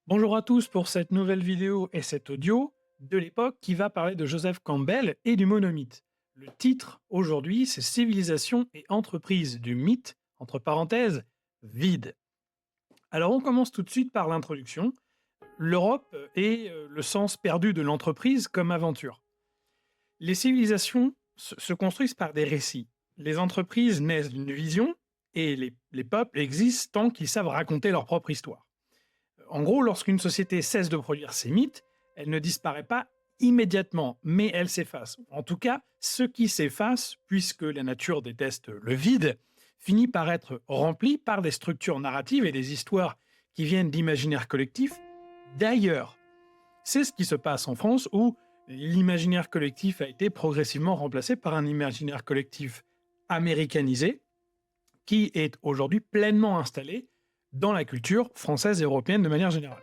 Bonjour à tous pour cette nouvelle vidéo et cet audio de l'époque qui va parler de Joseph Campbell et du monomythe. Le titre aujourd'hui, c'est Civilisation et entreprise du mythe, entre parenthèses, vide. Alors on commence tout de suite par l'introduction. L'Europe et le sens perdu de l'entreprise comme aventure. Les civilisations se construisent par des récits. Les entreprises naissent d'une vision et les peuples existent tant qu'ils savent raconter leur propre histoire. En gros, lorsqu'une société cesse de produire ses mythes, elle ne disparaît pas immédiatement, mais elle s'efface. En tout cas, ce qui s'efface, puisque la nature déteste le vide, finit par être rempli par des structures narratives et des histoires qui viennent d'imaginaires collectifs d'ailleurs. C'est ce qui se passe en France où l'imaginaire collectif a été progressivement remplacé par un imaginaire collectif américanisé qui est aujourd'hui pleinement installé dans la culture française et européenne de manière générale.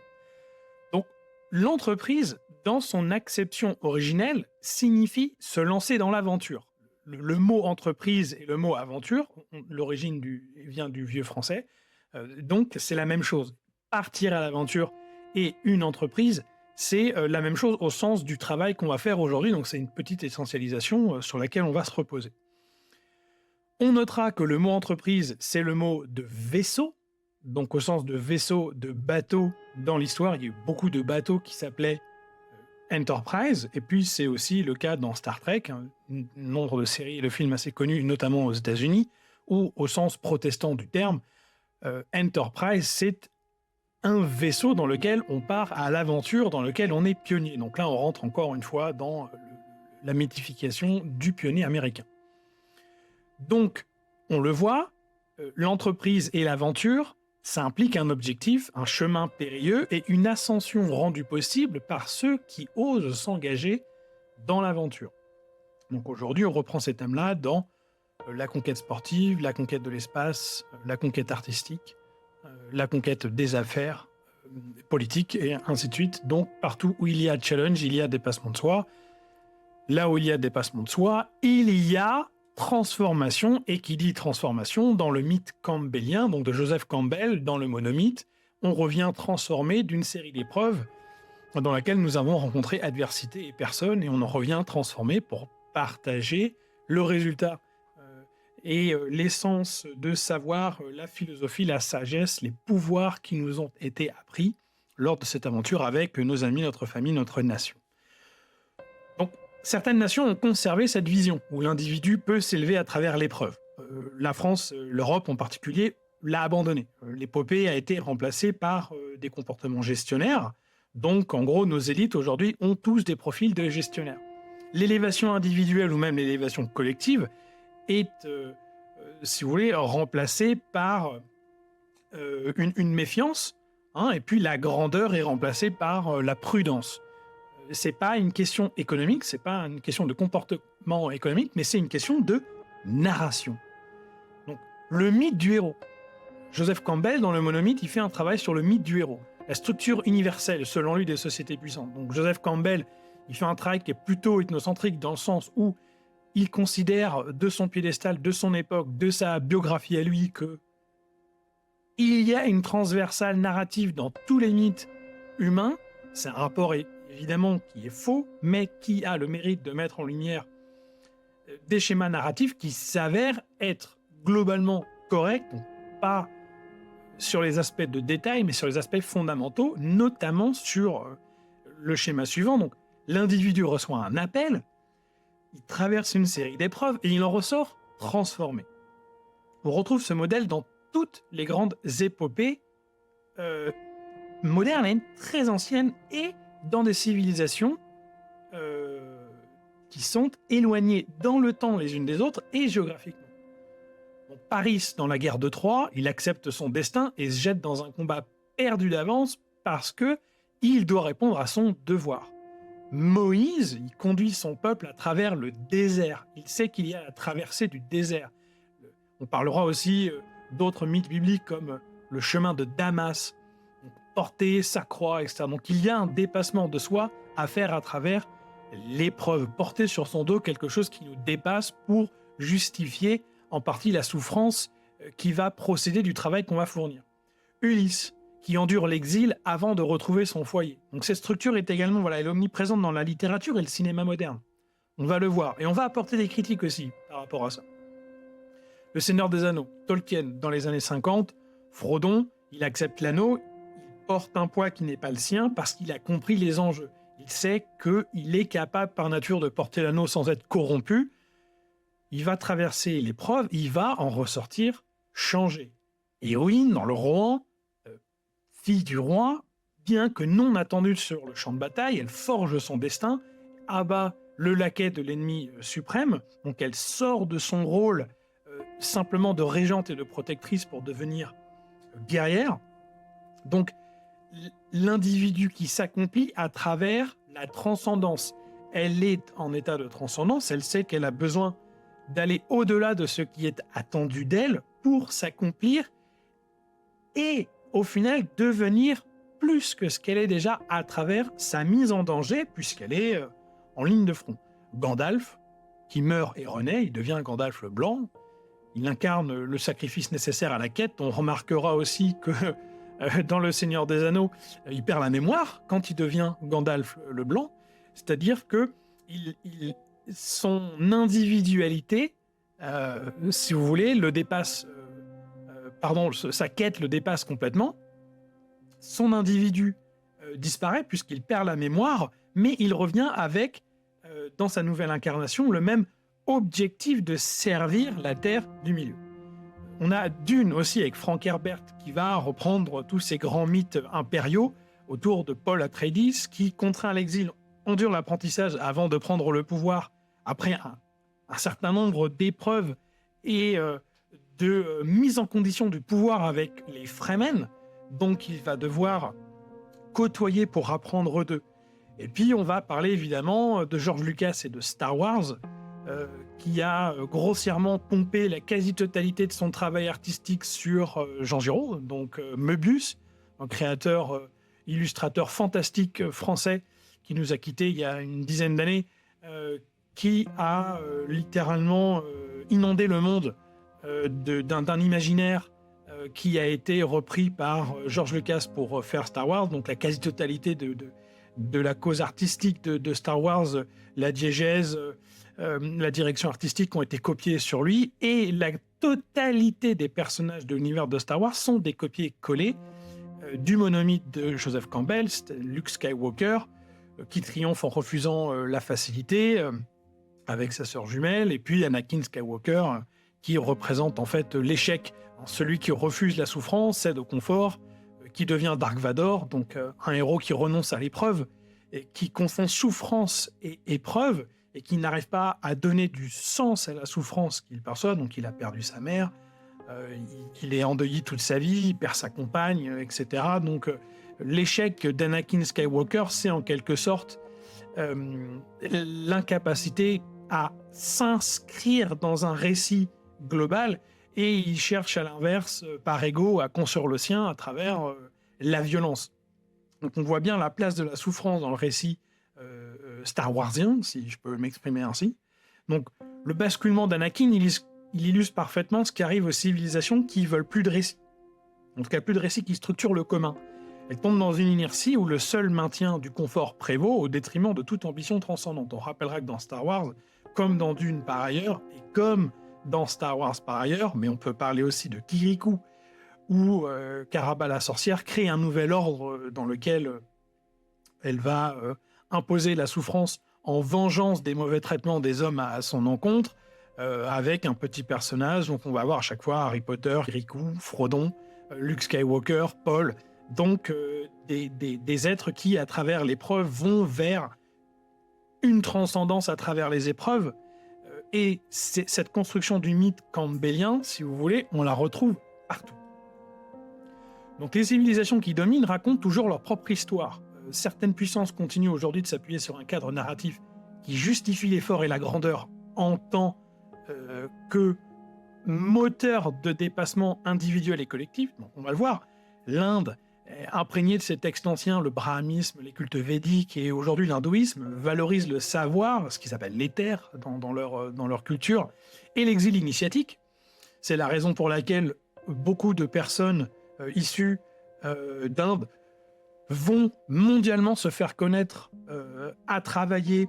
Donc, l'entreprise, dans son acception originelle, signifie se lancer dans l'aventure. Le mot entreprise et le mot aventure, l'origine vient du vieux français, donc c'est la même chose. Partir à l'aventure et une entreprise, c'est la même chose au sens du travail qu'on va faire aujourd'hui, donc c'est une petite essentialisation sur laquelle on va se reposer. On notera que le mot entreprise, c'est le mot de vaisseau, donc au sens de vaisseau, de bateau. Dans l'histoire, il y a eu beaucoup de bateaux qui s'appelaient Enterprise, et puis c'est aussi le cas dans Star Trek, un nombre de séries et de films assez connus, notamment aux États-Unis, où au sens protestant du terme, Enterprise, c'est un vaisseau dans lequel on part à l'aventure, dans lequel on est pionnier. Donc là, on rentre encore une fois dans la mythification du pionnier américain. Donc, on le voit, l'entreprise et l'aventure, ça implique un objectif, un chemin périlleux et une ascension rendue possible par ceux qui osent s'engager dans l'aventure. Donc aujourd'hui, on reprend ces thèmes-là dans la conquête sportive, la conquête de l'espace, la conquête artistique, la conquête des affaires, politiques et ainsi de suite. Donc partout où il y a challenge, il y a dépassement de soi. Là où il y a dépassement de soi, il y a transformation, et qui dit transformation, dans le mythe campbellien, donc de Joseph Campbell, dans le monomythe, on revient transformé d'une série d'épreuves dans laquelle nous avons rencontré adversité et personne, et on en revient transformé pour partager le résultat et l'essence de savoir, la philosophie, la sagesse, les pouvoirs qui nous ont été appris lors de cette aventure avec nos amis, notre famille, notre nation. Donc, certaines nations ont conservé cette vision, où l'individu peut s'élever à travers l'épreuve. La France, l'Europe en particulier, l'a abandonné. L'épopée a été remplacée par des comportements gestionnaires. Donc, en gros, nos élites aujourd'hui ont tous des profils de gestionnaires. L'élévation individuelle ou même l'élévation collective est, si vous voulez, remplacée par une méfiance, hein, et puis la grandeur est remplacée par la prudence. C'est pas une question économique, c'est pas une question de comportement économique, mais c'est une question de narration. Donc, le mythe du héros. Joseph Campbell, dans le monomythe, il fait un travail sur le mythe du héros, la structure universelle, selon lui, des sociétés puissantes. Donc, Joseph Campbell, il fait un travail qui est plutôt ethnocentrique dans le sens où il considère de son piédestal, de son époque, de sa biographie à lui, que il y a une transversale narrative dans tous les mythes humains. C'est un rapport évidemment qui est faux, mais qui a le mérite de mettre en lumière des schémas narratifs qui s'avèrent être globalement corrects, donc pas sur les aspects de détail, mais sur les aspects fondamentaux, notamment sur le schéma suivant. Donc, l'individu reçoit un appel, il traverse une série d'épreuves et il en ressort transformé. On retrouve ce modèle dans toutes les grandes épopées modernes et très anciennes, et dans des civilisations qui sont éloignées dans le temps les unes des autres et géographiquement. Donc, Paris, dans la guerre de Troie, il accepte son destin et se jette dans un combat perdu d'avance parce que il doit répondre à son devoir. Moïse, il conduit son peuple à travers le désert. Il sait qu'il y a la traversée du désert. On parlera aussi d'autres mythes bibliques comme le chemin de Damas, porter sa croix, etc. Donc il y a un dépassement de soi à faire à travers l'épreuve, porter sur son dos quelque chose qui nous dépasse pour justifier en partie la souffrance qui va procéder du travail qu'on va fournir. Ulysse, qui endure l'exil avant de retrouver son foyer. Donc cette structure est également, elle est omniprésente dans la littérature et le cinéma moderne. On va le voir. Et on va apporter des critiques aussi par rapport à ça. Le Seigneur des Anneaux, Tolkien, dans les années 50, Frodon, il accepte l'anneau, il porte un poids qui n'est pas le sien parce qu'il a compris les enjeux. Il sait qu'il est capable par nature de porter l'anneau sans être corrompu. Il va traverser l'épreuve, il va en ressortir changé. Héroïne dans le Rohan, fille du roi, bien que non attendue sur le champ de bataille, elle forge son destin, abat le laquais de l'ennemi suprême, donc elle sort de son rôle simplement de régente et de protectrice pour devenir guerrière. Donc l'individu qui s'accomplit à travers la transcendance. Elle est en état de transcendance, elle sait qu'elle a besoin d'aller au-delà de ce qui est attendu d'elle pour s'accomplir et au final devenir plus que ce qu'elle est déjà à travers sa mise en danger puisqu'elle est en ligne de front. Gandalf, qui meurt et renaît, il devient Gandalf le Blanc, il incarne le sacrifice nécessaire à la quête. On remarquera aussi que dans Le Seigneur des Anneaux, il perd la mémoire quand il devient Gandalf le Blanc, c'est-à-dire que son individualité, si vous voulez, le dépasse, sa quête le dépasse complètement. Son individu disparaît puisqu'il perd la mémoire, mais il revient avec, dans sa nouvelle incarnation, le même objectif de servir la Terre du Milieu. On a Dune aussi avec Frank Herbert qui va reprendre tous ces grands mythes impériaux autour de Paul Atreides qui, contraint à l'exil, endure l'apprentissage avant de prendre le pouvoir après un certain nombre d'épreuves et de mise en condition du pouvoir avec les Fremen, donc il va devoir côtoyer pour apprendre d'eux. Et puis on va parler évidemment de George Lucas et de Star Wars, qui a grossièrement pompé la quasi-totalité de son travail artistique sur Jean Giraud, donc Möbius, un créateur, illustrateur fantastique français qui nous a quittés il y a une dizaine d'années, qui a littéralement inondé le monde d'un imaginaire qui a été repris par George Lucas pour faire Star Wars, donc la quasi-totalité de la cause artistique de Star Wars, la diégèse, la direction artistique ont été copiées sur lui, et la totalité des personnages de l'univers de Star Wars sont des copiés-collés du monomythe de Joseph Campbell, Luke Skywalker, qui triomphe en refusant la facilité avec sa sœur jumelle, et puis Anakin Skywalker, qui représente en fait l'échec, celui qui refuse la souffrance, cède au confort, qui devient Dark Vador, donc un héros qui renonce à l'épreuve, et qui confond souffrance et épreuve, et qui n'arrive pas à donner du sens à la souffrance qu'il perçoit. Donc il a perdu sa mère, il est endeuillé toute sa vie, il perd sa compagne, etc. Donc l'échec d'Anakin Skywalker, c'est en quelque sorte l'incapacité à s'inscrire dans un récit global, et il cherche à l'inverse, par ego, à construire le sien à travers la violence. Donc on voit bien la place de la souffrance dans le récit Star Warsien, si je peux m'exprimer ainsi. Donc le basculement d'Anakin, il illustre parfaitement ce qui arrive aux civilisations qui veulent plus de récits. En tout cas, plus de récits qui structurent le commun. Elles tombent dans une inertie où le seul maintien du confort prévaut au détriment de toute ambition transcendante. On rappellera que dans Star Wars, comme dans Dune par ailleurs, et comme dans Star Wars par ailleurs, mais on peut parler aussi de Kirikou, où Karaba la sorcière crée un nouvel ordre dans lequel elle va imposer la souffrance en vengeance des mauvais traitements des hommes à son encontre, avec un petit personnage. Donc on va avoir à chaque fois Harry Potter, Kirikou, Frodon, Luke Skywalker, Paul, donc des êtres qui, à travers l'épreuve, vont vers une transcendance à travers les épreuves. Et cette construction du mythe campbellien, si vous voulez, on la retrouve partout. Donc les civilisations qui dominent racontent toujours leur propre histoire. Certaines puissances continuent aujourd'hui de s'appuyer sur un cadre narratif qui justifie l'effort et la grandeur en tant que moteur de dépassement individuel et collectif. Donc on va le voir, l'Inde, imprégnée de ces textes anciens, le brahmisme, les cultes védiques et aujourd'hui l'hindouisme, valorise le savoir, ce qu'ils appellent l'éther dans leur culture, et l'exil initiatique. C'est la raison pour laquelle beaucoup de personnes issues d'Inde vont mondialement se faire connaître, à travailler,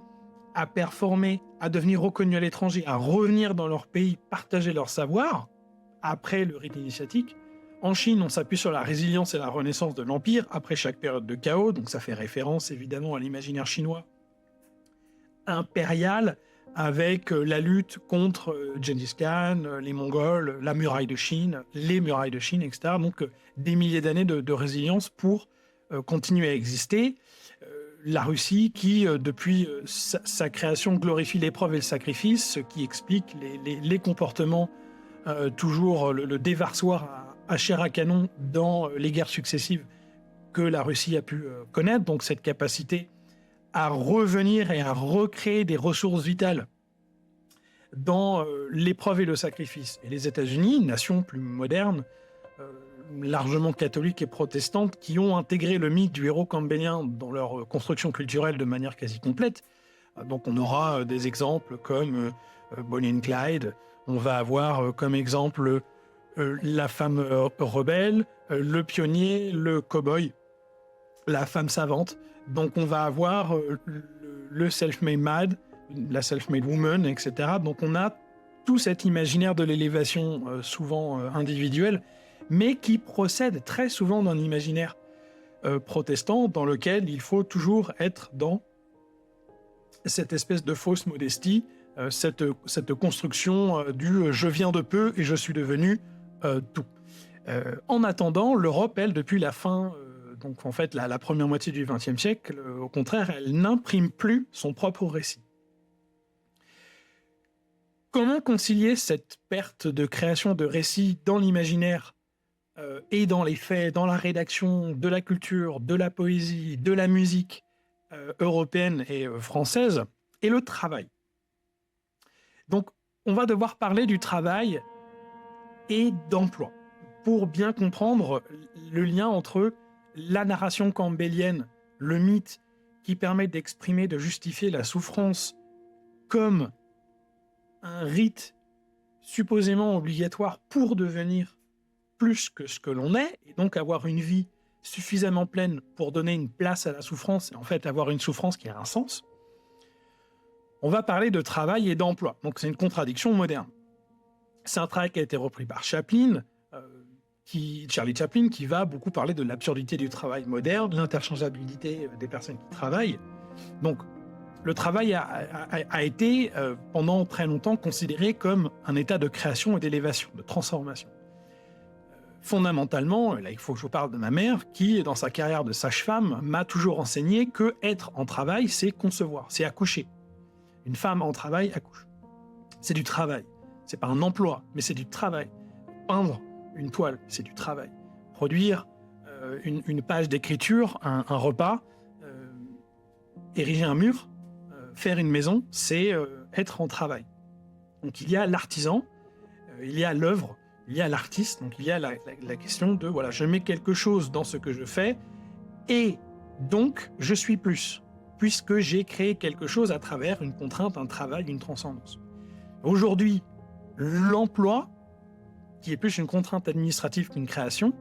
à performer, à devenir reconnus à l'étranger, à revenir dans leur pays, partager leur savoir, après le rite initiatique. En Chine, on s'appuie sur la résilience et la renaissance de l'Empire, après chaque période de chaos, donc ça fait référence évidemment à l'imaginaire chinois impérial, avec la lutte contre Gengis Khan, les Mongols, la muraille de Chine, les murailles de Chine, etc. Donc des milliers d'années de résilience pour continuer à exister. La Russie qui, depuis sa création, glorifie l'épreuve et le sacrifice, ce qui explique les comportements, toujours le déversoir à chair à canon dans les guerres successives que la Russie a pu connaître. Donc cette capacité à revenir et à recréer des ressources vitales dans l'épreuve et le sacrifice. Et les États-Unis, nation plus moderne, largement catholique et protestante, qui ont intégré le mythe du héros campbellien dans leur construction culturelle de manière quasi complète. Donc on aura des exemples comme Bonnie and Clyde, on va avoir comme exemple la femme rebelle, le pionnier, le cow-boy, la femme savante. Donc on va avoir le self-made man, la self-made woman, etc. Donc on a tout cet imaginaire de l'élévation, souvent individuelle, mais qui procède très souvent d'un imaginaire protestant dans lequel il faut toujours être dans cette espèce de fausse modestie, cette construction du je viens de peu et je suis devenu tout. En attendant, l'Europe, elle, depuis la fin, donc en fait la première moitié du XXe siècle, au contraire, elle n'imprime plus son propre récit. Comment concilier cette perte de création de récits dans l'imaginaire et dans les faits, dans la rédaction de la culture, de la poésie, de la musique européenne et française, et le travail? Donc, on va devoir parler du travail et d'emploi pour bien comprendre le lien entre la narration campbellienne, le mythe qui permet d'exprimer, de justifier la souffrance comme un rite supposément obligatoire pour devenir plus que ce que l'on est, et donc avoir une vie suffisamment pleine pour donner une place à la souffrance, et en fait avoir une souffrance qui a un sens. On va parler de travail et d'emploi, donc c'est une contradiction moderne. C'est un travail qui a été repris par Chaplin, Charlie Chaplin, qui va beaucoup parler de l'absurdité du travail moderne, l'interchangeabilité des personnes qui travaillent. Donc, le travail a été, pendant très longtemps, considéré comme un état de création et d'élévation, de transformation. Fondamentalement, là, il faut que je vous parle de ma mère, qui, dans sa carrière de sage-femme, m'a toujours enseigné que être en travail, c'est concevoir, c'est accoucher. Une femme en travail accouche. C'est du travail. C'est pas un emploi, mais c'est du travail. Peindre une toile, c'est du travail. Produire une page d'écriture, un repas, ériger un mur, faire une maison, c'est être en travail. Donc il y a l'artisan, il y a l'œuvre, il y a l'artiste, donc il y a la question de, voilà, je mets quelque chose dans ce que je fais, et donc je suis plus, puisque j'ai créé quelque chose à travers une contrainte, un travail, une transcendance. Aujourd'hui, l'emploi, qui est plus une contrainte administrative qu'une création,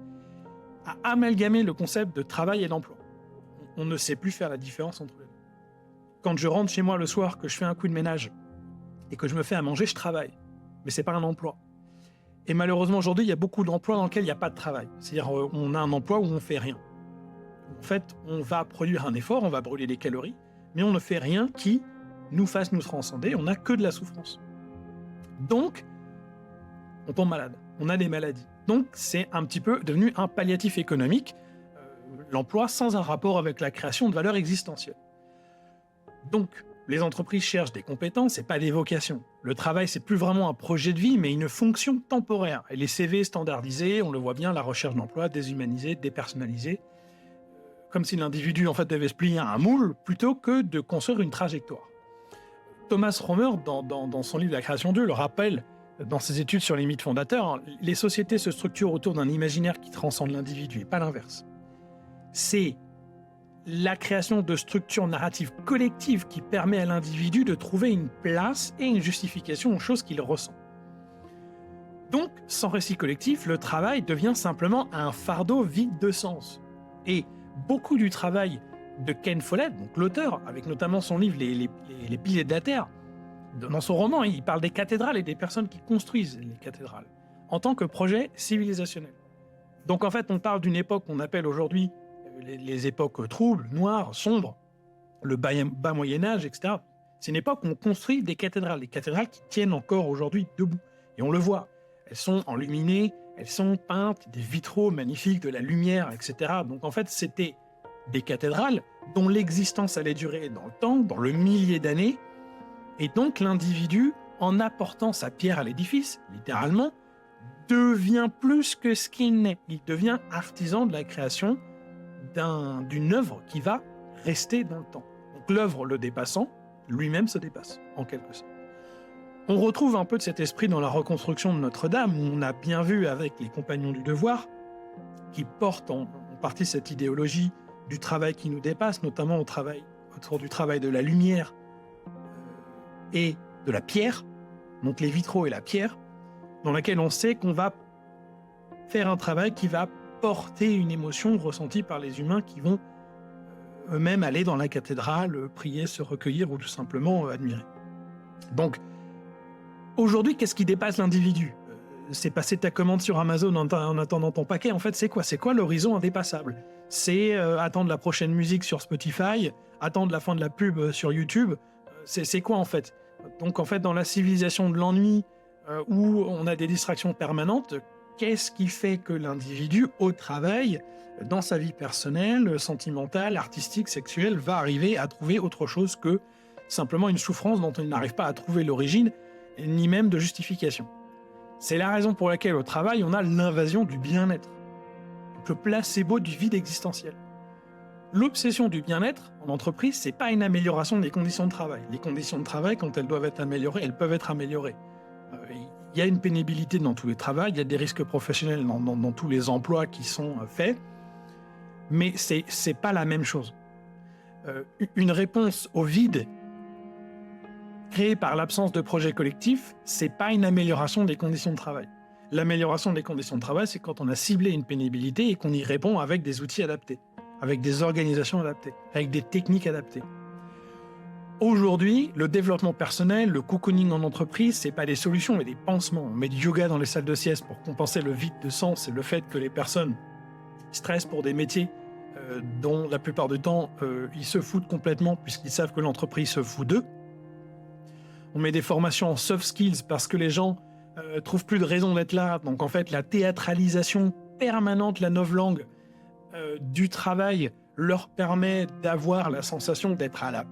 a amalgamé le concept de travail et d'emploi. On ne sait plus faire la différence entre les deux. Quand je rentre chez moi le soir, que je fais un coup de ménage et que je me fais à manger, je travaille. Mais c'est pas un emploi. Et malheureusement, aujourd'hui, il y a beaucoup d'emplois dans lesquels il n'y a pas de travail. C'est-à-dire, on a un emploi où on ne fait rien. En fait, on va produire un effort, on va brûler des calories, mais on ne fait rien qui nous fasse nous transcender, on n'a que de la souffrance. Donc, on tombe malade, on a des maladies. Donc, c'est un petit peu devenu un palliatif économique, l'emploi sans un rapport avec la création de valeur existentielle. Donc, les entreprises cherchent des compétences et pas des vocations. Le travail, c'est plus vraiment un projet de vie, mais une fonction temporaire. Et les CV standardisés, on le voit bien, la recherche d'emploi déshumanisée, dépersonnalisée, comme si l'individu en fait devait se plier à un moule plutôt que de construire une trajectoire. Thomas Romer, dans son livre La création d'Dieu, le rappelle dans ses études sur les mythes fondateurs, les sociétés se structurent autour d'un imaginaire qui transcende l'individu et pas l'inverse. C'est la création de structures narratives collectives qui permet à l'individu de trouver une place et une justification aux choses qu'il ressent. Donc, sans récit collectif, le travail devient simplement un fardeau vide de sens. Et beaucoup du travail de Ken Follett, donc l'auteur, avec notamment son livre Les piliers de la Terre, dans son roman, il parle des cathédrales et des personnes qui construisent les cathédrales, en tant que projet civilisationnel. Donc en fait, on parle d'une époque qu'on appelle aujourd'hui les époques troubles, noires, sombres, le bas Moyen-Âge, etc. C'est une époque où on construit des cathédrales qui tiennent encore aujourd'hui debout. Et on le voit, elles sont enluminées, elles sont peintes, des vitraux magnifiques, de la lumière, etc. Donc en fait, c'était des cathédrales dont l'existence allait durer dans le temps, dans le millier d'années. Et donc l'individu, en apportant sa pierre à l'édifice, littéralement, devient plus que ce qu'il n'est. Il devient artisan de la création d'une œuvre qui va rester dans le temps. Donc l'œuvre le dépassant, lui-même se dépasse, en quelque sorte. On retrouve un peu de cet esprit dans la reconstruction de Notre-Dame, où on a bien vu avec les Compagnons du Devoir, qui portent en partie cette idéologie du travail qui nous dépasse, notamment autour du travail de la lumière et de la pierre, donc les vitraux et la pierre, dans laquelle on sait qu'on va faire un travail qui va porter une émotion ressentie par les humains qui vont eux-mêmes aller dans la cathédrale, prier, se recueillir ou tout simplement admirer. Donc, aujourd'hui, qu'est-ce qui dépasse l'individu ? C'est passer ta commande sur Amazon en attendant ton paquet. En fait, c'est quoi ? C'est quoi l'horizon indépassable ? C'est attendre la prochaine musique sur Spotify, attendre la fin de la pub sur YouTube. C'est quoi en fait ? Donc en fait, dans la civilisation de l'ennui, où on a des distractions permanentes, qu'est-ce qui fait que l'individu, au travail, dans sa vie personnelle, sentimentale, artistique, sexuelle, va arriver à trouver autre chose que simplement une souffrance dont il n'arrive pas à trouver l'origine, ni même de justification. C'est la raison pour laquelle au travail, on a l'invasion du bien-être, le placebo du vide existentiel. L'obsession du bien-être en entreprise, c'est pas une amélioration des conditions de travail. Les conditions de travail, quand elles doivent être améliorées, elles peuvent être améliorées. Il y a une pénibilité dans tous les travails, il y a des risques professionnels dans tous les emplois qui sont faits, mais c'est pas la même chose. Une réponse au vide créée par l'absence de projet collectif, c'est pas une amélioration des conditions de travail. L'amélioration des conditions de travail, c'est quand on a ciblé une pénibilité et qu'on y répond avec des outils adaptés, avec des organisations adaptées, avec des techniques adaptées. Aujourd'hui, le développement personnel, le cocooning en entreprise, c'est pas des solutions, mais des pansements. On met du yoga dans les salles de sieste pour compenser le vide de sens et le fait que les personnes stressent pour des métiers dont la plupart du temps, ils se foutent complètement puisqu'ils savent que l'entreprise se fout d'eux. On met des formations en soft skills parce que les gens trouvent plus de raison d'être là. Donc en fait, la théâtralisation permanente, la novlangue du travail leur permet d'avoir la sensation d'être à la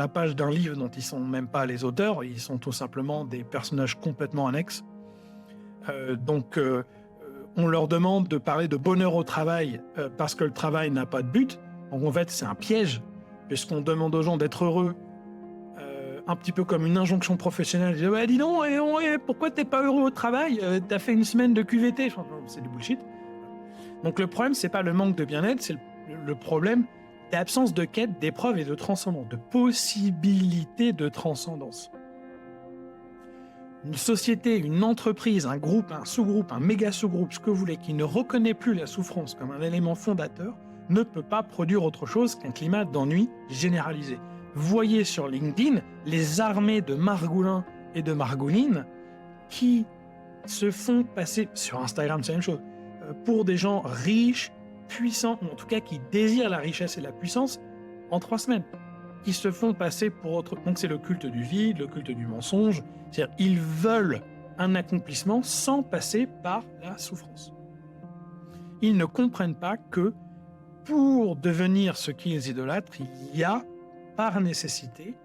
page d'un livre dont ils sont même pas les auteurs, ils sont tout simplement des personnages complètement annexes. Donc on leur demande de parler de bonheur au travail parce que le travail n'a pas de but. Donc en fait, c'est un piège puisqu'on demande aux gens d'être heureux un petit peu comme une injonction professionnelle. Ils disent ouais, dis donc, pourquoi t'es pas heureux au travail ? T'as fait une semaine de QVT. C'est du bullshit. Donc le problème, c'est pas le manque de bien-être, c'est le problème d'absence de quête, d'épreuve et de transcendance, de possibilité de transcendance. Une société, une entreprise, un groupe, un sous-groupe, un méga-sous-groupe, ce que vous voulez, qui ne reconnaît plus la souffrance comme un élément fondateur, ne peut pas produire autre chose qu'un climat d'ennui généralisé. Voyez sur LinkedIn les armées de margoulins et de margoulines qui se font passer, sur Instagram c'est la même chose, pour des gens riches, puissants, ou en tout cas qui désirent la richesse et la puissance en 3 semaines, qui se font passer pour autre. Donc c'est le culte du vide, le culte du mensonge, c'est-à-dire ils veulent un accomplissement sans passer par la souffrance. Ils ne comprennent pas que pour devenir ce qu'ils idolâtrent, il y a par nécessité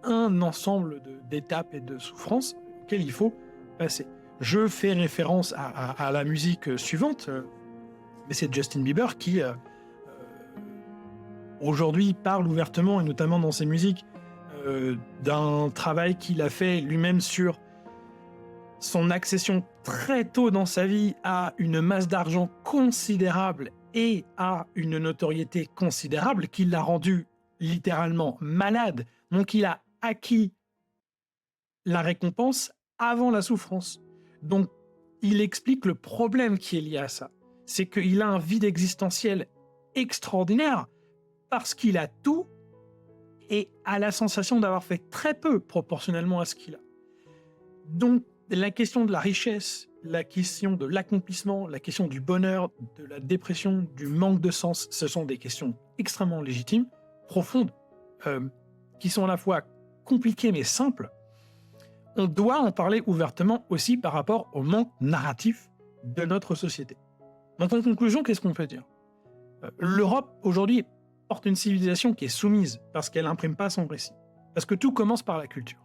un ensemble d'étapes et de souffrances auxquelles il faut passer. Je fais référence à la musique suivante, mais c'est Justin Bieber qui aujourd'hui parle ouvertement, et notamment dans ses musiques, d'un travail qu'il a fait lui-même sur son accession très tôt dans sa vie à une masse d'argent considérable et à une notoriété considérable qui l'a rendu littéralement malade. Donc il a acquis la récompense avant la souffrance. Donc, il explique le problème qui est lié à ça. C'est qu'il a un vide existentiel extraordinaire parce qu'il a tout et a la sensation d'avoir fait très peu proportionnellement à ce qu'il a. Donc, la question de la richesse, la question de l'accomplissement, la question du bonheur, de la dépression, du manque de sens, ce sont des questions extrêmement légitimes, profondes, qui sont à la fois compliquées mais simples. On doit en parler ouvertement aussi par rapport au manque narratif de notre société. Donc en conclusion, qu'est-ce qu'on peut dire? L'Europe, aujourd'hui, porte une civilisation qui est soumise parce qu'elle n'imprime pas son récit. Parce que tout commence par la culture.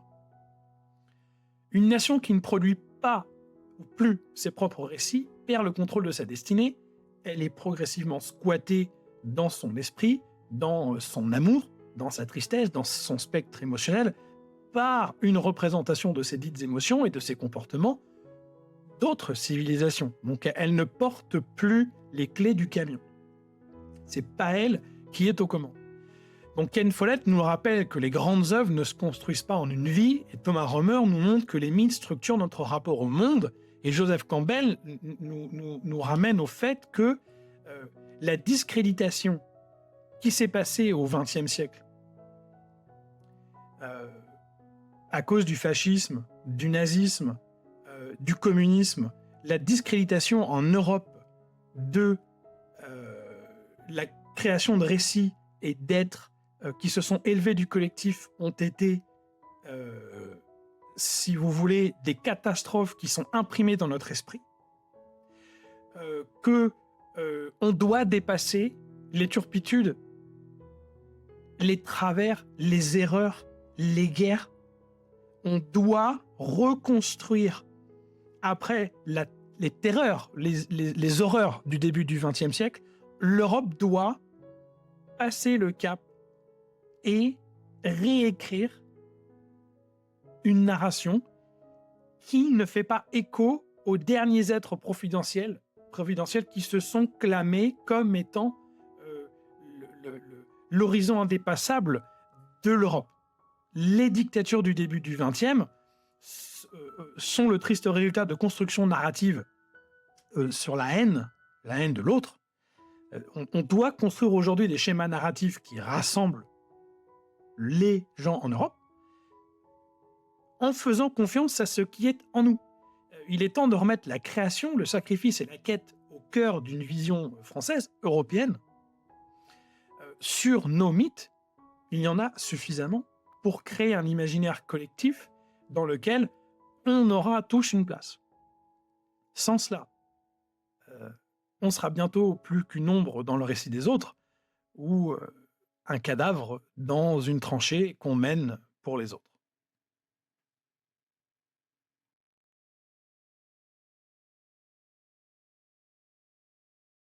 Une nation qui ne produit pas ou plus ses propres récits perd le contrôle de sa destinée. Elle est progressivement squattée dans son esprit, dans son amour, dans sa tristesse, dans son spectre émotionnel, par une représentation de ces dites émotions et de ces comportements d'autres civilisations. Donc elle ne porte plus les clés du camion. C'est pas elle qui est aux commandes. Donc Ken Follett nous rappelle que les grandes œuvres ne se construisent pas en une vie, et Thomas Romer nous montre que les mythes structurent notre rapport au monde, et Joseph Campbell nous ramène au fait que la discréditation qui s'est passée au XXe siècle à cause du fascisme, du nazisme, du communisme, la discréditation en Europe de la création de récits et d'êtres qui se sont élevés du collectif ont été, si vous voulez, des catastrophes qui sont imprimées dans notre esprit, on doit dépasser les turpitudes, les travers, les erreurs, les guerres. On doit reconstruire après les terreurs, les horreurs du début du XXe siècle. L'Europe doit passer le cap et réécrire une narration qui ne fait pas écho aux derniers êtres providentiels qui se sont clamés comme étant l'horizon indépassable de l'Europe. Les dictatures du début du XXe sont le triste résultat de constructions narratives sur la haine de l'autre. On doit construire aujourd'hui des schémas narratifs qui rassemblent les gens en Europe en faisant confiance à ce qui est en nous. Il est temps de remettre la création, le sacrifice et la quête au cœur d'une vision française, européenne. Sur nos mythes, il y en a suffisamment pour créer un imaginaire collectif dans lequel on aura tous une place. Sans cela, on sera bientôt plus qu'une ombre dans le récit des autres ou un cadavre dans une tranchée qu'on mène pour les autres.